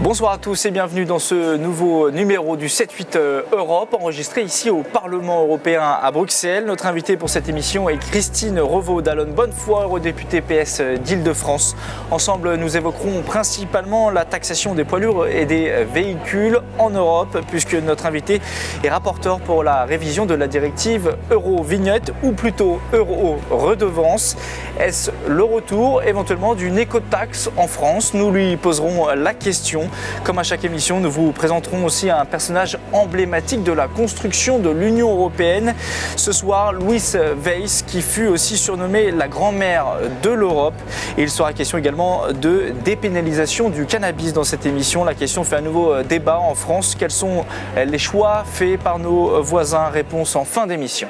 Bonsoir à tous et bienvenue dans ce nouveau numéro du 7-8 Europe, enregistré ici au Parlement européen à Bruxelles. Notre invitée pour cette émission est Christine Revaud d'Allonne-Bonnefoy, eurodéputée PS d'Île-de-France. Ensemble, nous évoquerons principalement la taxation des poids lourds et des véhicules en Europe, puisque notre invitée est rapporteur pour la révision de la directive Eurovignette, ou plutôt Euro-redevance. Est-ce le retour éventuellement d'une écotaxe en France? Nous lui poserons la question. Comme à chaque émission, nous vous présenterons aussi un personnage emblématique de la construction de l'Union européenne. Ce soir, Louise Weiss, qui fut aussi surnommée la grand-mère de l'Europe. Et il sera question également de dépénalisation du cannabis dans cette émission. La question fait un nouveau débat en France. Quels sont les choix faits par nos voisins? Réponse en fin d'émission.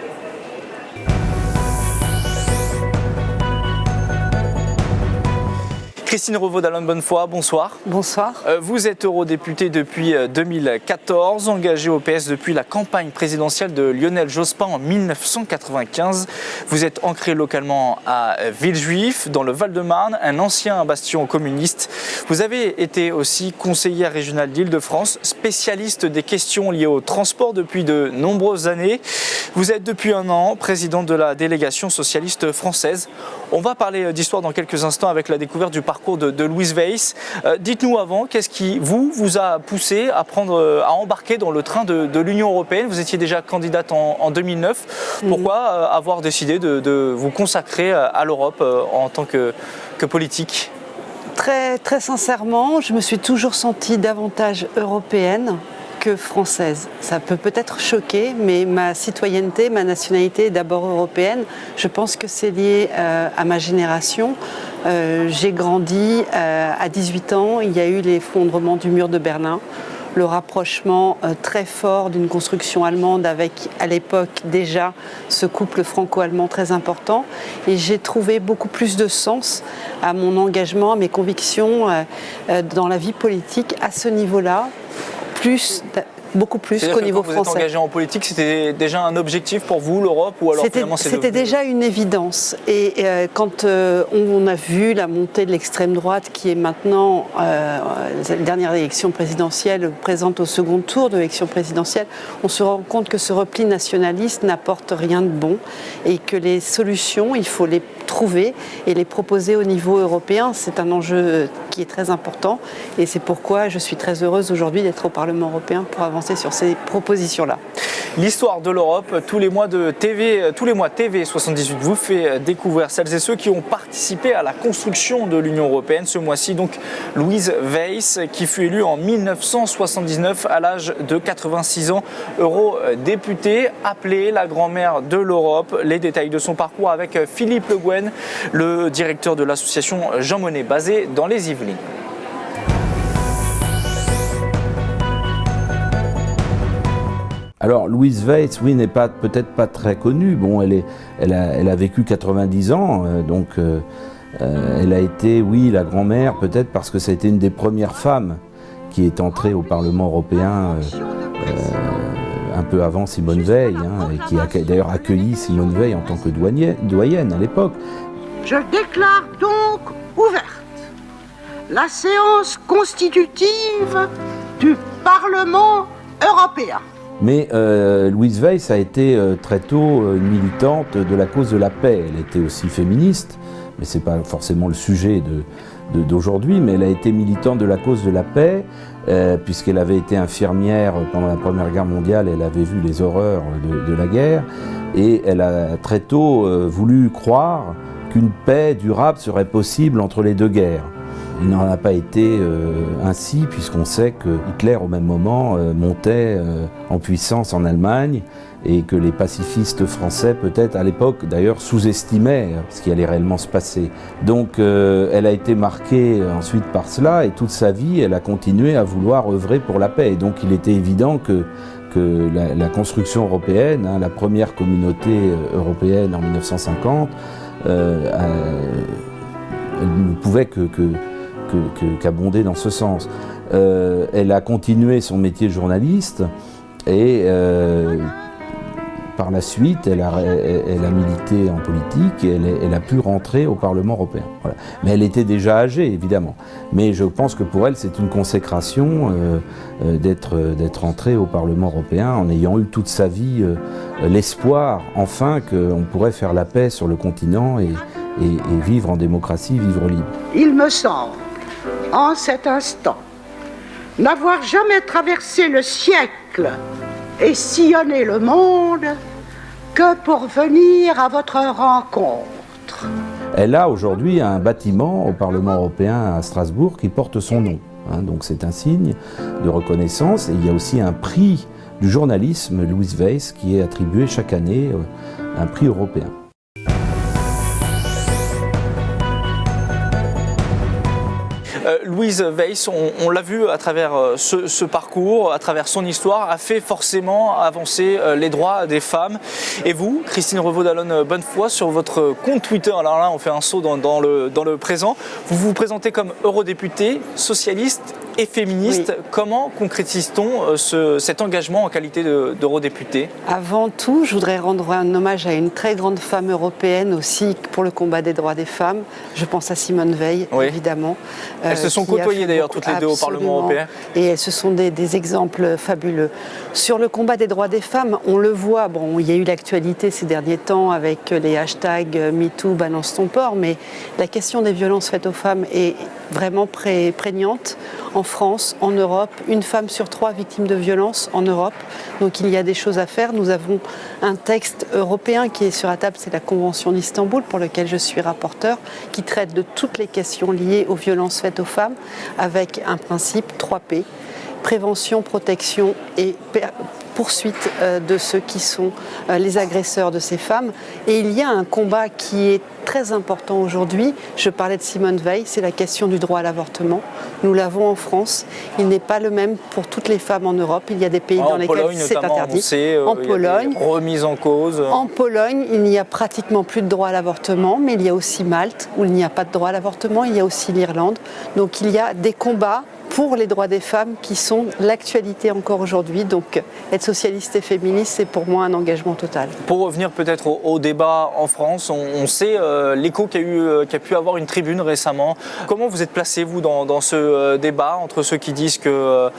Christine Revaud d'Allonne-Bonnefoy, bonsoir. Bonsoir. Vous êtes eurodéputée depuis 2014, engagée au PS depuis la campagne présidentielle de Lionel Jospin en 1995. Vous êtes ancrée localement à Villejuif, dans le Val-de-Marne, un ancien bastion communiste. Vous avez été aussi conseillère régionale d'Île-de-France, spécialiste des questions liées au transport depuis de nombreuses années. Vous êtes depuis un an présidente de la délégation socialiste française. On va parler d'histoire dans quelques instants avec la découverte du parcours de Louise Weiss. Dites-nous avant, qu'est-ce qui vous a poussé à embarquer dans le train de l'Union européenne? Vous étiez déjà candidate en 2009. Pourquoi avoir décidé de vous consacrer à l'Europe en tant que politique? Très sincèrement, je me suis toujours sentie davantage européenne que française. Ça peut peut-être choquer, mais ma citoyenneté, ma nationalité est d'abord européenne. Je pense que c'est lié à ma génération. J'ai grandi à 18 ans, il y a eu l'effondrement du mur de Berlin, le rapprochement très fort d'une construction allemande avec, à l'époque déjà, ce couple franco-allemand très important. Et j'ai trouvé beaucoup plus de sens à mon engagement, à mes convictions dans la vie politique à ce niveau-là. Beaucoup plus qu'au niveau français. Vous êtes engagé en politique, c'était déjà un objectif pour vous, l'Europe, ou alors finalement C'était déjà une évidence. Et quand on a vu la montée de l'extrême droite, qui est maintenant, la dernière élection présidentielle, présente au second tour de l'élection présidentielle, on se rend compte que ce repli nationaliste n'apporte rien de bon et que les solutions, il faut les trouver et les proposer au niveau européen. C'est un enjeu qui est très important et c'est pourquoi je suis très heureuse aujourd'hui d'être au Parlement européen pour avancer sur ces propositions-là. L'histoire de l'Europe, tous les mois TV 78 vous fait découvrir celles et ceux qui ont participé à la construction de l'Union européenne. Ce mois-ci, donc, Louise Weiss, qui fut élue en 1979 à l'âge de 86 ans, eurodéputée, appelée la grand-mère de l'Europe. Les détails de son parcours avec Philippe Le Guen, le directeur de l'association Jean Monnet, basée dans les Yvelines. Alors, Louise Weiss, oui, n'est peut-être pas très connue. Bon, elle a vécu 90 ans, donc elle a été, oui, la grand-mère, peut-être parce que ça a été une des premières femmes qui est entrée au Parlement européen un peu avant Simone Veil, et qui a d'ailleurs accueilli Simone Veil en tant que doyenne à l'époque. Je déclare donc ouverte la séance constitutive du Parlement européen. Mais Louise Weiss a été très tôt une militante de la cause de la paix. Elle était aussi féministe, mais ce n'est pas forcément le sujet d'aujourd'hui, mais elle a été militante de la cause de la paix, puisqu'elle avait été infirmière pendant la Première Guerre mondiale, elle avait vu les horreurs de la guerre, et elle a très tôt voulu croire qu'une paix durable serait possible entre les deux guerres. Il n'en a pas été ainsi, puisqu'on sait que Hitler, au même moment, montait en puissance en Allemagne et que les pacifistes français, peut-être à l'époque, d'ailleurs, sous-estimaient ce qui allait réellement se passer. Donc, elle a été marquée ensuite par cela et toute sa vie, elle a continué à vouloir œuvrer pour la paix. Et donc, il était évident que la construction européenne, la première communauté européenne en 1950, elle ne pouvait qu'abonder dans ce sens. Elle a continué son métier de journaliste et par la suite, elle a milité en politique et elle a pu rentrer au Parlement européen. Voilà. Mais elle était déjà âgée, évidemment. Mais je pense que pour elle, c'est une consécration d'être entrée au Parlement européen en ayant eu toute sa vie l'espoir, enfin, qu'on pourrait faire la paix sur le continent et vivre en démocratie, vivre libre. Il me semble, en cet instant, n'avoir jamais traversé le siècle et sillonné le monde que pour venir à votre rencontre. Elle a aujourd'hui un bâtiment au Parlement européen à Strasbourg qui porte son nom. Donc c'est un signe de reconnaissance. Et il y a aussi un prix du journalisme, Louis Weiss, qui est attribué chaque année, un prix européen. Louise Weiss, on l'a vu à travers ce parcours, à travers son histoire, a fait forcément avancer les droits des femmes. Et vous, Christine Revaud d'Allonnes Bonnefoy, sur votre compte Twitter, alors là on fait un saut dans le présent, vous vous présentez comme eurodéputée, socialiste et féministe. Oui. Comment concrétise-t-on cet engagement en qualité d'eurodéputée ? Avant tout, je voudrais rendre un hommage à une très grande femme européenne aussi pour le combat des droits des femmes. Je pense à Simone Veil, oui. Évidemment. Elles se sont côtoyées d'ailleurs toutes les deux au Parlement européen. Et ce sont des exemples fabuleux. Sur le combat des droits des femmes, on le voit, bon, il y a eu l'actualité ces derniers temps avec les hashtags MeToo, balance ton porc, mais la question des violences faites aux femmes est vraiment prégnante. En France, en Europe, une femme sur 3 victime de violences en Europe. Donc il y a des choses à faire. Nous avons un texte européen qui est sur la table, c'est la Convention d'Istanbul, pour lequel je suis rapporteur, qui traite de toutes les questions liées aux violences faites aux femmes, avec un principe 3P, prévention, protection et poursuite de ceux qui sont les agresseurs de ces femmes. Et il y a un combat qui est très important aujourd'hui. Je parlais de Simone Veil, c'est la question du droit à l'avortement. Nous l'avons en France. Il n'est pas le même pour toutes les femmes en Europe. Il y a des pays dans lesquels c'est interdit. En Pologne, remise en cause. En Pologne, il n'y a pratiquement plus de droit à l'avortement, mais il y a aussi Malte, où il n'y a pas de droit à l'avortement. Il y a aussi l'Irlande. Donc il y a des combats pour les droits des femmes qui sont l'actualité encore aujourd'hui. Donc être socialiste et féministe, c'est pour moi un engagement total. Pour revenir peut-être au débat en France, on sait l'écho qu'a pu avoir une tribune récemment. Comment vous êtes placé, vous, dans ce débat, entre ceux qui disent que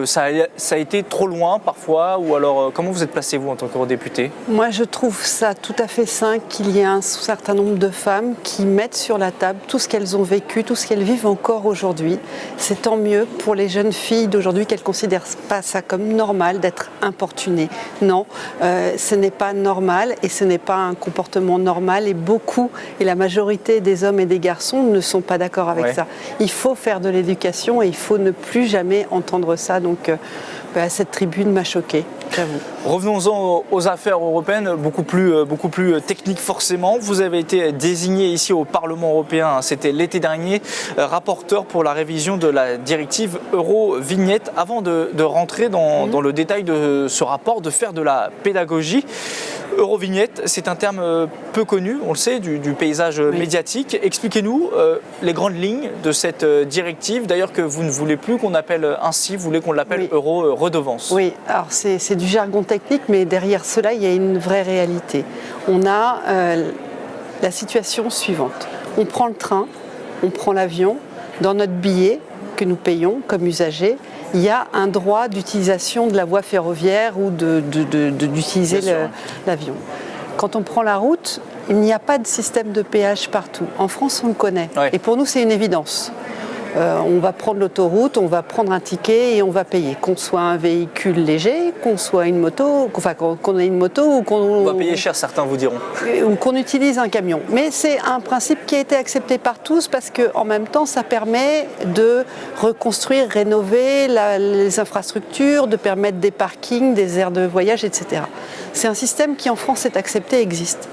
ça a été trop loin parfois, ou alors comment vous êtes placé, vous, en tant qu'eurodéputé ? Moi, je trouve ça tout à fait sain qu'il y ait un certain nombre de femmes qui mettent sur la table tout ce qu'elles ont vécu, tout ce qu'elles vivent encore aujourd'hui. C'est tant mieux pour les jeunes filles d'aujourd'hui qu'elles ne considèrent pas ça comme normal d'être importunées. Non, ce n'est pas normal et ce n'est pas un comportement normal et la majorité des hommes et des garçons ne sont pas d'accord avec ça. Il faut faire de l'éducation et il faut ne plus jamais entendre ça. Donc cette tribune m'a choquée, j'avoue. Revenons-en aux affaires européennes, beaucoup plus techniques forcément. Vous avez été désigné ici au Parlement européen, c'était l'été dernier, rapporteur pour la révision de la directive Eurovignette. Avant de rentrer dans le détail de ce rapport, de faire de la pédagogie, Eurovignette, c'est un terme peu connu, on le sait, du paysage médiatique. Expliquez-nous les grandes lignes de cette directive, d'ailleurs que vous ne voulez plus qu'on appelle ainsi, vous voulez qu'on l'appelle euro-redevance. Oui, alors c'est du jargon technique, mais derrière cela, il y a une vraie réalité. On a la situation suivante. On prend le train, on prend l'avion, dans notre billet que nous payons comme usagers, il y a un droit d'utilisation de la voie ferroviaire ou d'utiliser l'avion. Quand on prend la route, il n'y a pas de système de péage partout. En France, on le connaît. Ouais. Et pour nous, c'est une évidence. On va prendre l'autoroute, on va prendre un ticket et on va payer. Qu'on soit un véhicule léger, qu'on soit une moto, qu'on ait une moto ou qu'on... On va payer cher, certains vous diront. Ou qu'on utilise un camion. Mais c'est un principe qui a été accepté par tous parce qu'en même temps, ça permet de reconstruire, rénover les infrastructures, de permettre des parkings, des aires de voyage, etc. C'est un système qui en France est accepté et existe.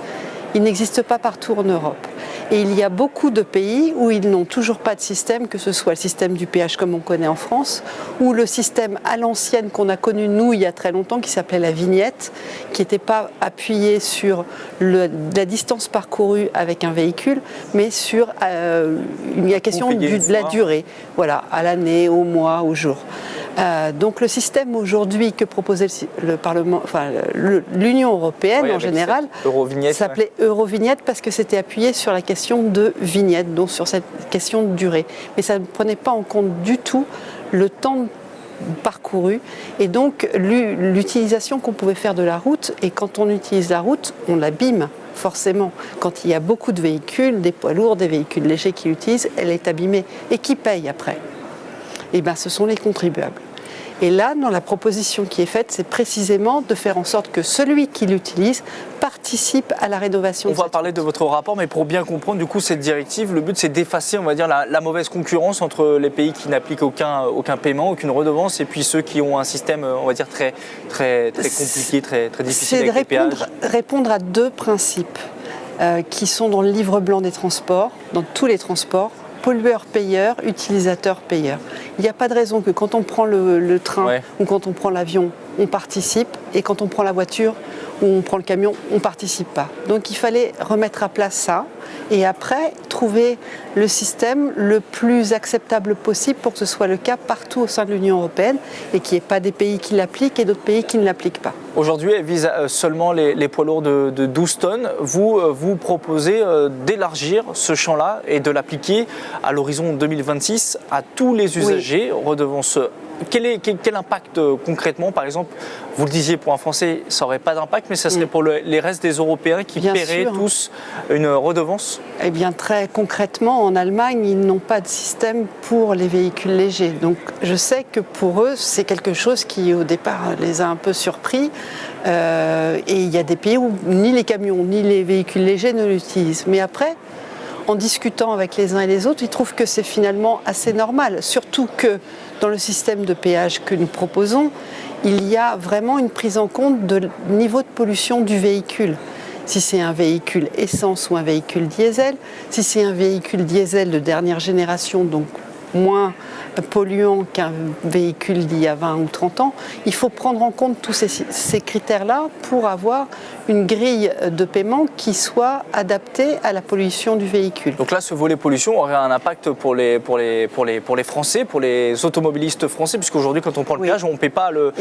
Il n'existe pas partout en Europe. Et il y a beaucoup de pays où ils n'ont toujours pas de système, que ce soit le système du péage comme on connaît en France, ou le système à l'ancienne qu'on a connu nous il y a très longtemps, qui s'appelait la vignette, qui n'était pas appuyé sur la distance parcourue avec un véhicule, mais sur la question de la durée, voilà, à l'année, au mois, au jour. Donc le système aujourd'hui que proposait le Parlement, l'Union européenne en général, s'appelait Eurovignette parce que c'était appuyé sur la question de vignette, donc sur cette question de durée. Mais ça ne prenait pas en compte du tout le temps parcouru et donc l'utilisation qu'on pouvait faire de la route. Et quand on utilise la route, on l'abîme forcément. Quand il y a beaucoup de véhicules, des poids lourds, des véhicules légers qui l'utilisent, elle est abîmée. Et qui paye après ? Eh bien, ce sont les contribuables. Et là, dans la proposition qui est faite, c'est précisément de faire en sorte que celui qui l'utilise participe à la rénovation. On va parler de votre rapport, mais pour bien comprendre, du coup, cette directive, le but, c'est d'effacer, on va dire, la mauvaise concurrence entre les pays qui n'appliquent aucun paiement, aucune redevance, et puis ceux qui ont un système, on va dire, très compliqué, très difficile avec les péages. C'est de répondre à deux principes qui sont dans le livre blanc des transports, dans tous les transports. Pollueur-payeur, utilisateur-payeur. Il n'y a pas de raison que quand on prend le train ou quand on prend l'avion, on participe, et quand on prend la voiture ou on prend le camion, on ne participe pas. Donc il fallait remettre à plat ça et après trouver le système le plus acceptable possible pour que ce soit le cas partout au sein de l'Union européenne et qu'il n'y ait pas des pays qui l'appliquent et d'autres pays qui ne l'appliquent pas. Aujourd'hui, elle vise seulement les poids lourds de 12 tonnes. Vous proposez d'élargir ce champ-là et de l'appliquer à l'horizon 2026 à tous les usagers, redevance. Quel impact concrètement, par exemple, vous le disiez, pour un Français, ça n'aurait pas d'impact, mais ça serait pour les restes des Européens qui paieraient tous une redevance ? Eh bien, très concrètement, en Allemagne, ils n'ont pas de système pour les véhicules légers. Donc, je sais que pour eux, c'est quelque chose qui, au départ, les a un peu surpris. Et il y a des pays où ni les camions, ni les véhicules légers ne l'utilisent. Mais après, en discutant avec les uns et les autres, ils trouvent que c'est finalement assez normal. Surtout que dans le système de péage que nous proposons, il y a vraiment une prise en compte du niveau de pollution du véhicule. Si c'est un véhicule essence ou un véhicule diesel, si c'est un véhicule diesel de dernière génération, donc moins polluant qu'un véhicule d'il y a 20 ou 30 ans, il faut prendre en compte tous ces critères-là pour avoir une grille de paiement qui soit adaptée à la pollution du véhicule. Donc là, ce volet pollution aurait un impact pour les Français, pour les automobilistes français, puisqu'aujourd'hui, quand on prend le péage, on ne paie pas le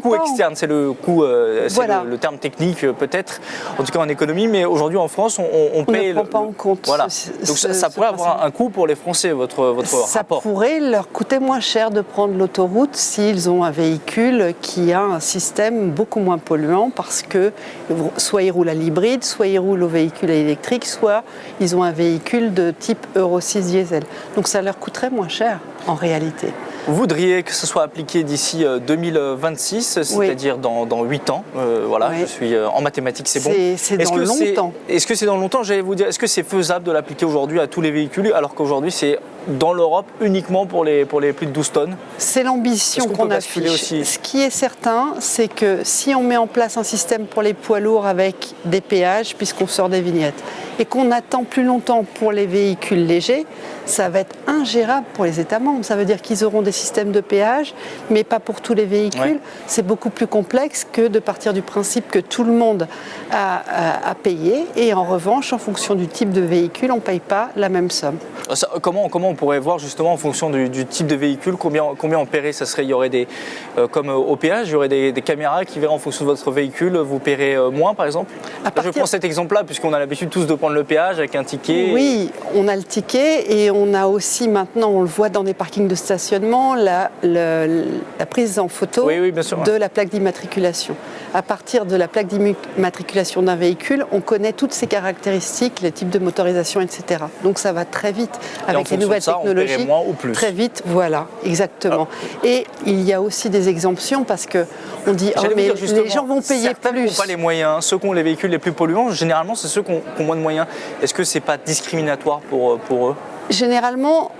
coût externe. C'est le coût, le terme technique peut-être, en tout cas en économie, mais aujourd'hui en France, on paie... ne prend pas en compte. Voilà. Donc ça pourrait avoir un coût pour les Français, votre rapport. Ça pourrait leur coûter moins cher de prendre l'autoroute s'ils ont un véhicule qui a un système beaucoup moins polluant parce que soit ils roulent à l'hybride, soit ils roulent au véhicule électrique, soit ils ont un véhicule de type Euro 6 diesel. Donc ça leur coûterait moins cher en réalité. Vous voudriez que ce soit appliqué d'ici 2026, c'est-à-dire dans 8 ans. Je suis en mathématiques, c'est bon. C'est dans longtemps. Est-ce que c'est dans longtemps ? J'allais vous dire, est-ce que c'est faisable de l'appliquer aujourd'hui à tous les véhicules, alors qu'aujourd'hui c'est dans l'Europe uniquement pour les plus de 12 tonnes ? C'est l'ambition qu'on affiche. Ce qui est certain, c'est que si on met en place un système pour les poids lourds avec des péages, puisqu'on sort des vignettes, et qu'on attend plus longtemps pour les véhicules légers, ça va être ingérable pour les États membres. Ça veut dire qu'ils auront des systèmes de péage, mais pas pour tous les véhicules. Ouais. C'est beaucoup plus complexe que de partir du principe que tout le monde a payé, et en revanche, en fonction du type de véhicule, on ne paye pas la même somme. Comment on pourrait voir justement en fonction du type de véhicule combien on paierait? Il y aurait comme au péage, il y aurait des caméras qui verraient en fonction de votre véhicule, vous paierez moins par exemple? Je prends cet exemple-là puisqu'on a l'habitude tous de prendre le péage avec un ticket. Oui, on a le ticket et on a aussi maintenant, on le voit dans des parkings de stationnement, la prise en photo de la plaque d'immatriculation. À partir de la plaque d'immatriculation d'un véhicule, on connaît toutes ses caractéristiques, les types de motorisation, etc. Donc ça va très vite avec les nouvelles technologies. On moins ou plus. Très vite, voilà, exactement. Et il y a aussi des exemptions parce que on dit mais les gens vont payer plus. Ceux qui n'ont pas les moyens, ceux qui ont les véhicules les plus polluants, généralement c'est ceux qui ont moins de moyens. Est-ce que c'est pas discriminatoire pour eux? Généralement,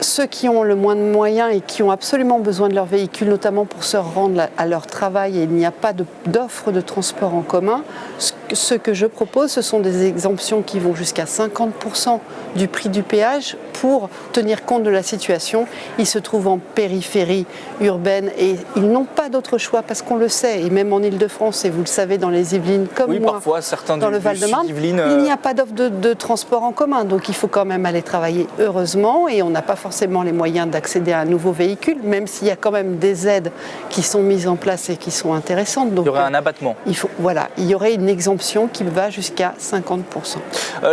ceux qui ont le moins de moyens et qui ont absolument besoin de leur véhicule, notamment pour se rendre à leur travail, et il n'y a pas d'offre de transport en commun, ce que je propose, ce sont des exemptions qui vont jusqu'à 50% du prix du péage pour tenir compte de la situation, ils se trouvent en périphérie urbaine et ils n'ont pas d'autre choix parce qu'on le sait, et même en Ile-de-France, et vous le savez dans les Yvelines comme Oui, moi, parfois, certains dans le Val-de-Marne, il n'y a pas d'offre de transport en commun, donc il faut quand même aller travailler heureusement et on n'a pas forcément les moyens d'accéder à un nouveau véhicule, même s'il y a quand même des aides qui sont mises en place et qui sont intéressantes. Donc, il y aurait un abattement. Il y aurait une exemption qui va jusqu'à 50%.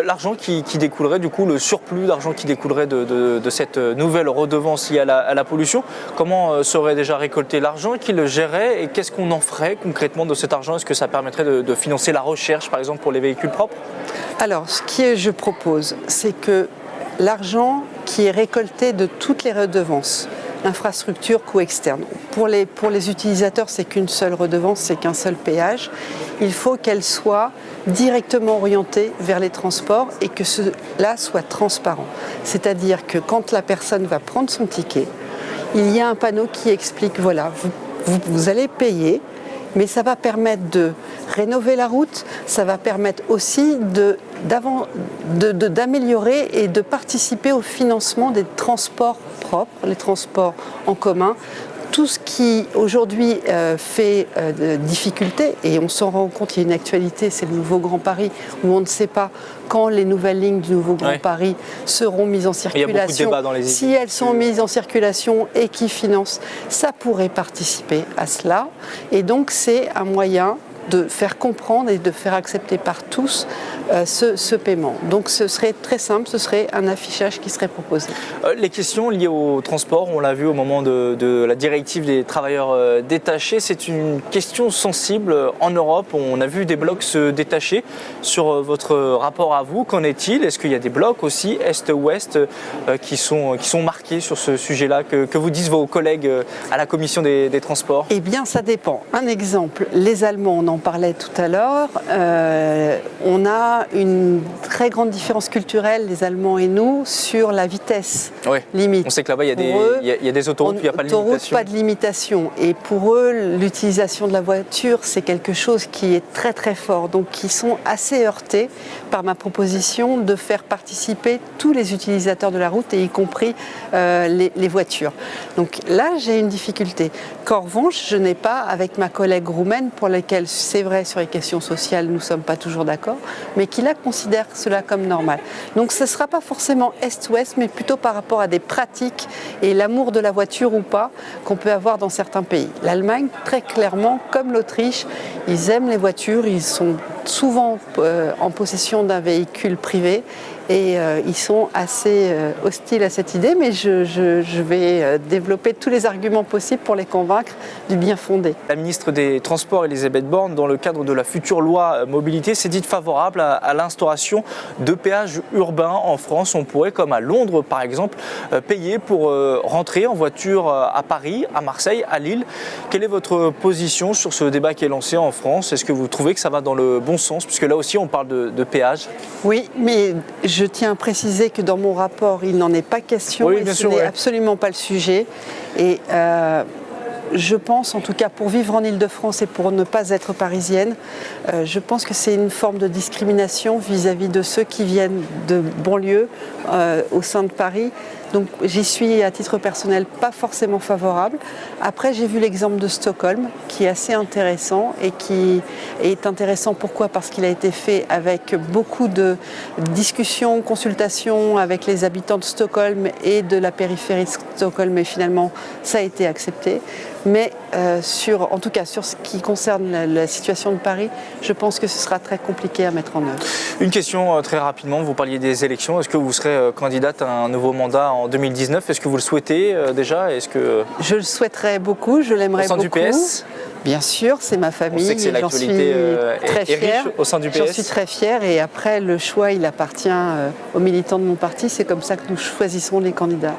L'argent qui découlerait, du coup, le surplus d'argent qui découlerait de cette nouvelle redevance liée à la pollution, comment serait déjà récolté l'argent, qui le gérerait et qu'est-ce qu'on en ferait concrètement de cet argent? Est-ce que ça permettrait de financer la recherche, par exemple, pour les véhicules propres? Alors, ce que je propose, c'est que l'argent qui est récolté de toutes les redevances, infrastructure, coûts externes. Pour les utilisateurs, c'est qu'une seule redevance, c'est qu'un seul péage. Il faut qu'elle soit directement orientée vers les transports et que cela soit transparent. C'est-à-dire que quand la personne va prendre son ticket, il y a un panneau qui explique, voilà, vous allez payer, mais ça va permettre de rénover la route, ça va permettre aussi d'améliorer et de participer au financement des transports propres, les transports en commun. Tout ce qui aujourd'hui fait difficulté, et on s'en rend compte, il y a une actualité, c'est le nouveau Grand Paris, où on ne sait pas quand les nouvelles lignes du nouveau Grand Paris seront mises en circulation. Il y a beaucoup de débats dans les idées. Si elles sont mises en circulation et qui financent, ça pourrait participer à cela. Et donc c'est un moyen de faire comprendre et de faire accepter par tous ce paiement. Donc ce serait très simple, ce serait un affichage qui serait proposé. Les questions liées au transport, on l'a vu au moment de la directive des travailleurs détachés, c'est une question sensible en Europe. On a vu des blocs se détacher. Sur votre rapport à vous, qu'en est-il? Est-ce qu'il y a des blocs aussi, Est-Ouest, qui sont marqués sur ce sujet-là? Que vous disent vos collègues à la commission des transports? Eh bien, ça dépend. Un exemple, les Allemands, on en parlait tout à l'heure, on a une très grande différence culturelle, les Allemands et nous, sur la vitesse limite. On sait que là-bas, il y a des autoroutes où il n'y a pas de limitation. Pas de limitation. Et pour eux, l'utilisation de la voiture, c'est quelque chose qui est très très fort. Donc, ils sont assez heurtés par ma proposition de faire participer tous les utilisateurs de la route, et y compris les voitures. Donc là, j'ai une difficulté. Qu'en revanche, je n'ai pas avec ma collègue roumaine, pour laquelle c'est vrai, sur les questions sociales, nous ne sommes pas toujours d'accord, mais qui là considère cela comme normal. Donc ce ne sera pas forcément Est-Ouest, mais plutôt par rapport à des pratiques et l'amour de la voiture ou pas qu'on peut avoir dans certains pays. L'Allemagne, très clairement, comme l'Autriche, ils aiment les voitures, ils sont souvent en possession d'un véhicule privé et ils sont assez hostiles à cette idée, mais je vais développer tous les arguments possibles pour les convaincre du bien fondé. La ministre des Transports, Elisabeth Borne, dans le cadre de la future loi mobilité, s'est dite favorable à l'instauration de péages urbains en France. On pourrait, comme à Londres par exemple, payer pour rentrer en voiture à Paris, à Marseille, à Lille. Quelle est votre position sur ce débat qui est lancé en France? Est-ce que vous trouvez que ça va dans le bon sens? Puisque là aussi on parle de péage. Oui, mais je tiens à préciser que dans mon rapport, il n'en est pas question, et ce n'est absolument pas le sujet. Et je pense, en tout cas pour vivre en Ile-de-France et pour ne pas être parisienne, je pense que c'est une forme de discrimination vis-à-vis de ceux qui viennent de banlieue au sein de Paris. Donc j'y suis à titre personnel pas forcément favorable. Après, j'ai vu l'exemple de Stockholm qui est assez intéressant et qui est intéressant pourquoi? Parce qu'il a été fait avec beaucoup de discussions, consultations avec les habitants de Stockholm et de la périphérie de Stockholm, et finalement ça a été accepté. Mais en tout cas sur ce qui concerne la situation de Paris, je pense que ce sera très compliqué à mettre en œuvre. Une question très rapidement, vous parliez des élections. Est-ce que vous serez candidate à un nouveau mandat en 2019? Est-ce que vous le souhaitez déjà? Je le souhaiterais beaucoup, je l'aimerais beaucoup. Au sein du PS? Bien sûr, c'est ma famille. On sait que c'est l'actualité très fière. Riche au sein du PS. J'en suis très fière, et après le choix, il appartient aux militants de mon parti. C'est comme ça que nous choisissons les candidats.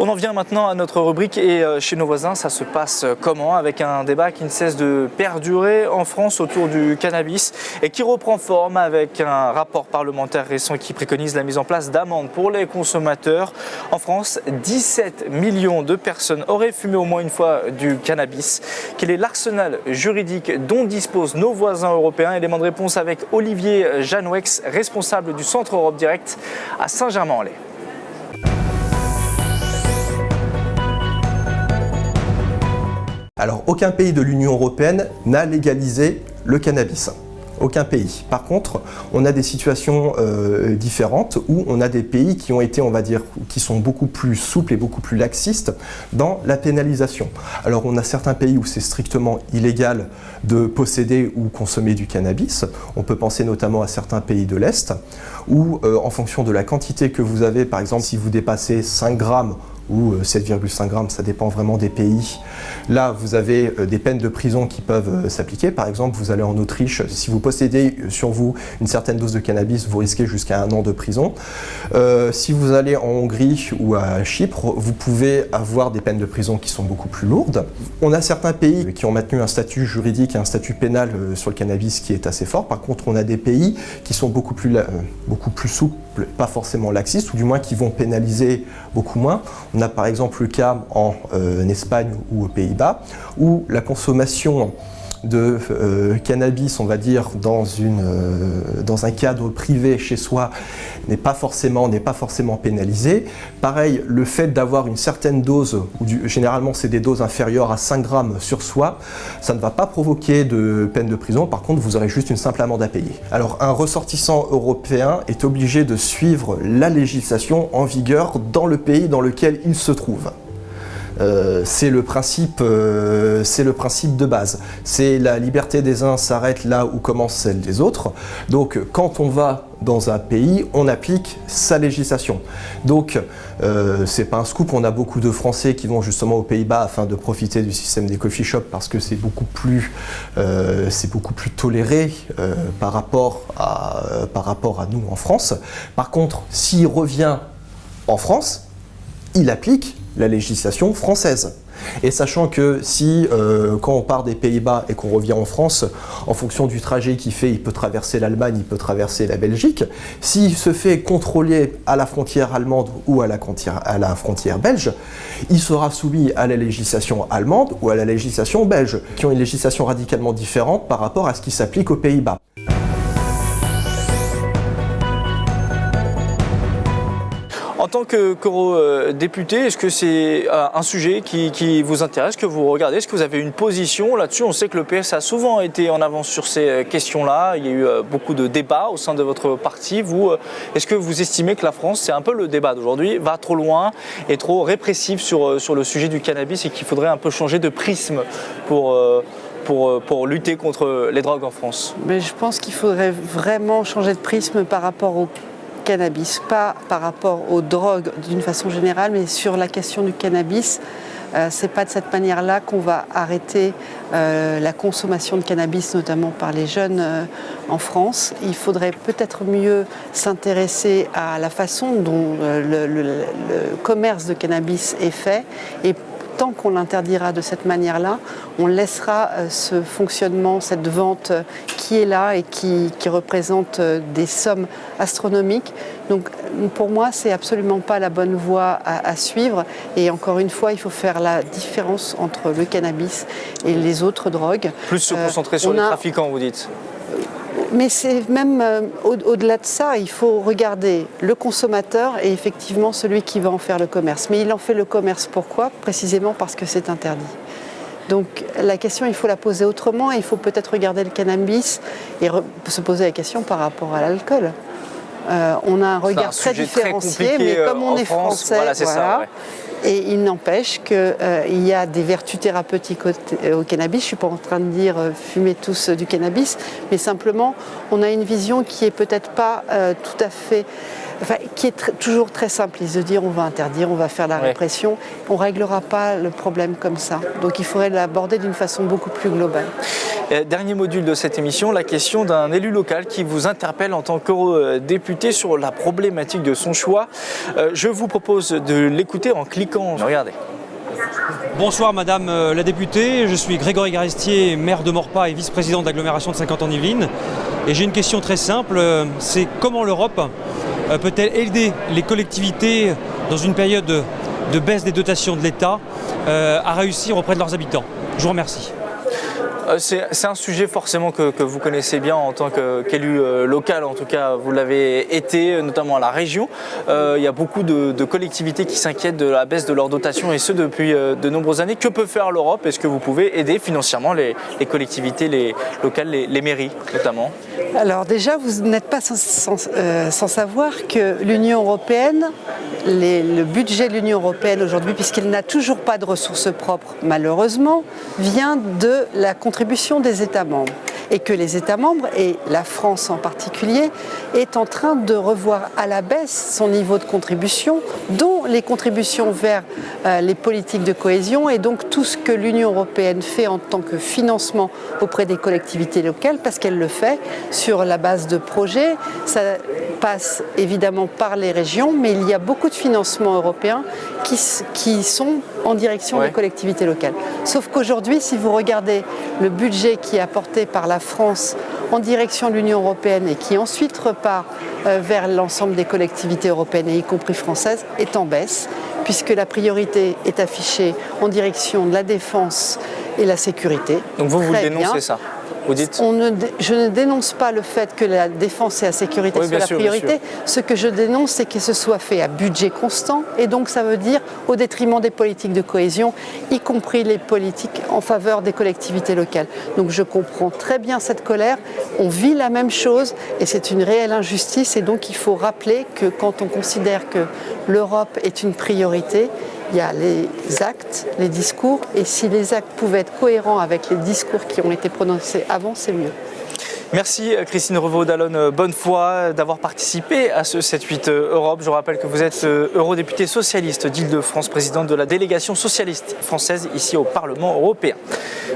On en vient maintenant à notre rubrique, et chez nos voisins, ça se passe comment? Avec un débat qui ne cesse de perdurer en France autour du cannabis et qui reprend forme avec un rapport parlementaire récent qui préconise la mise en place d'amendes pour les consommateurs. En France, 17 millions de personnes auraient fumé au moins une fois du cannabis. Quel est l'arsenal juridique dont disposent nos voisins européens? Élément de réponse avec Olivier Janouex, responsable du Centre Europe Direct à Saint-Germain-en-Laye. Alors, aucun pays de l'Union européenne n'a légalisé le cannabis. Aucun pays. Par contre, on a des situations différentes où on a des pays qui ont été, on va dire, qui sont beaucoup plus souples et beaucoup plus laxistes dans la pénalisation. Alors, on a certains pays où c'est strictement illégal de posséder ou consommer du cannabis. On peut penser notamment à certains pays de l'Est où, en fonction de la quantité que vous avez, par exemple, si vous dépassez 5 grammes ou 7,5 grammes, ça dépend vraiment des pays. Là, vous avez des peines de prison qui peuvent s'appliquer. Par exemple, vous allez en Autriche, si vous possédez sur vous une certaine dose de cannabis, vous risquez jusqu'à 1 an de prison. Si vous allez en Hongrie ou à Chypre, vous pouvez avoir des peines de prison qui sont beaucoup plus lourdes. On a certains pays qui ont maintenu un statut juridique et un statut pénal sur le cannabis qui est assez fort. Par contre, on a des pays qui sont beaucoup plus souples, pas forcément laxistes, ou du moins qui vont pénaliser beaucoup moins. On a par exemple le cas en Espagne ou aux Pays-Bas où la consommation de cannabis, on va dire, dans un cadre privé chez soi n'est pas forcément pénalisée. Pareil, le fait d'avoir une certaine dose, généralement c'est des doses inférieures à 5 grammes sur soi, ça ne va pas provoquer de peine de prison. Par contre, vous aurez juste une simple amende à payer. Alors, un ressortissant européen est obligé de suivre la législation en vigueur dans le pays dans lequel il se trouve. C'est le principe de base. C'est la liberté des uns s'arrête là où commence celle des autres. Donc, quand on va dans un pays, on applique sa législation. Donc, c'est pas un scoop, on a beaucoup de Français qui vont justement aux Pays-Bas afin de profiter du système des coffee shops parce que c'est beaucoup plus toléré par rapport à nous en France. Par contre, s'il revient en France, il applique la législation française. Et sachant que si, quand on part des Pays-Bas et qu'on revient en France, en fonction du trajet qu'il fait, il peut traverser l'Allemagne, il peut traverser la Belgique. S'il se fait contrôler à la frontière allemande ou à la frontière belge, il sera soumis à la législation allemande ou à la législation belge, qui ont une législation radicalement différente par rapport à ce qui s'applique aux Pays-Bas. En tant qu'eurodéputé, est-ce que c'est un sujet qui vous intéresse, que vous regardez? Est-ce que vous avez une position là-dessus? On sait que le PS a souvent été en avance sur ces questions-là. Il y a eu beaucoup de débats au sein de votre parti. Vous, est-ce que vous estimez que la France, c'est un peu le débat d'aujourd'hui, va trop loin et trop répressive sur le sujet du cannabis et qu'il faudrait un peu changer de prisme pour lutter contre les drogues en France? Mais je pense qu'il faudrait vraiment changer de prisme par rapport au cannabis, pas par rapport aux drogues d'une façon générale, mais sur la question du cannabis. C'est pas de cette manière-là qu'on va arrêter la consommation de cannabis, notamment par les jeunes en France. Il faudrait peut-être mieux s'intéresser à la façon dont le commerce de cannabis est fait, et tant qu'on l'interdira de cette manière-là, on laissera ce fonctionnement, cette vente qui est là et qui représente des sommes astronomiques. Donc pour moi, c'est absolument pas la bonne voie à suivre. Et encore une fois, il faut faire la différence entre le cannabis et les autres drogues. Plus se concentrer sur les trafiquants, vous dites? Mais c'est même au-delà de ça, il faut regarder le consommateur et effectivement celui qui va en faire le commerce. Mais il en fait le commerce pourquoi? Précisément parce que c'est interdit. Donc la question, il faut la poser autrement et il faut peut-être regarder le cannabis et se poser la question par rapport à l'alcool. On a un regard très différencié, mais comme on est français, voilà, c'est ça, ouais. Et il n'empêche qu'il y a des vertus thérapeutiques au cannabis. Je ne suis pas en train de dire fumez tous du cannabis, mais simplement on a une vision qui est peut-être pas tout à fait, qui est toujours très simpliste, de dire on va interdire, on va faire la répression. On ne réglera pas le problème comme ça. Donc il faudrait l'aborder d'une façon beaucoup plus globale. Dernier module de cette émission, la question d'un élu local qui vous interpelle en tant qu'eurodéputé sur la problématique de son choix. Je vous propose de l'écouter en cliquant. Regardez. Bonsoir Madame la députée, je suis Grégory Garestier, maire de Maurepas et vice-président de l'agglomération de Saint-Quentin-en-Yvelines. Et j'ai une question très simple, c'est comment l'Europe peut-elle aider les collectivités dans une période de baisse des dotations de l'État à réussir auprès de leurs habitants? Je vous remercie. C'est un sujet forcément que vous connaissez bien en tant qu'élu local, en tout cas vous l'avez été, notamment à la région. Il y a beaucoup de collectivités qui s'inquiètent de la baisse de leur dotation et ce depuis de nombreuses années. Que peut faire l'Europe? Est-ce que vous pouvez aider financièrement les collectivités locales, les mairies notamment? Alors déjà, vous n'êtes pas sans savoir que l'Union européenne, le budget de l'Union européenne aujourd'hui, puisqu'il n'a toujours pas de ressources propres, malheureusement, vient de la contribution des États membres. Et que les États membres, et la France en particulier, est en train de revoir à la baisse son niveau de contribution, dont les contributions vers les politiques de cohésion et donc tout ce que l'Union européenne fait en tant que financement auprès des collectivités locales, parce qu'elle le fait sur la base de projets. Ça passe évidemment par les régions, mais il y a beaucoup de financements européens qui sont en direction des collectivités locales. Sauf qu'aujourd'hui, si vous regardez le budget qui est apporté par la France en direction de l'Union européenne et qui ensuite repart vers l'ensemble des collectivités européennes, y compris françaises, est en baisse, puisque la priorité est affichée en direction de la défense et la sécurité. Donc vous dénoncez ça? Vous dites... Je ne dénonce pas le fait que la défense et la sécurité soient la priorité. Ce que je dénonce, c'est que ce soit fait à budget constant, et donc ça veut dire au détriment des politiques de cohésion, y compris les politiques en faveur des collectivités locales. Donc je comprends très bien cette colère, on vit la même chose, et c'est une réelle injustice, et donc il faut rappeler que quand on considère que l'Europe est une priorité, il y a les actes, les discours, et si les actes pouvaient être cohérents avec les discours qui ont été prononcés avant, c'est mieux. Merci Christine Revaud d'Allonne Bonnefoy d'avoir participé à ce 7-8 Europe. Je rappelle que vous êtes eurodéputée socialiste d'Île-de-France, présidente de la délégation socialiste française ici au Parlement européen.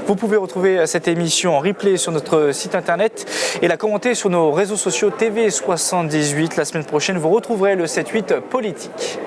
Vous pouvez retrouver cette émission en replay sur notre site internet et la commenter sur nos réseaux sociaux TV78. La semaine prochaine, vous retrouverez le 7-8 politique.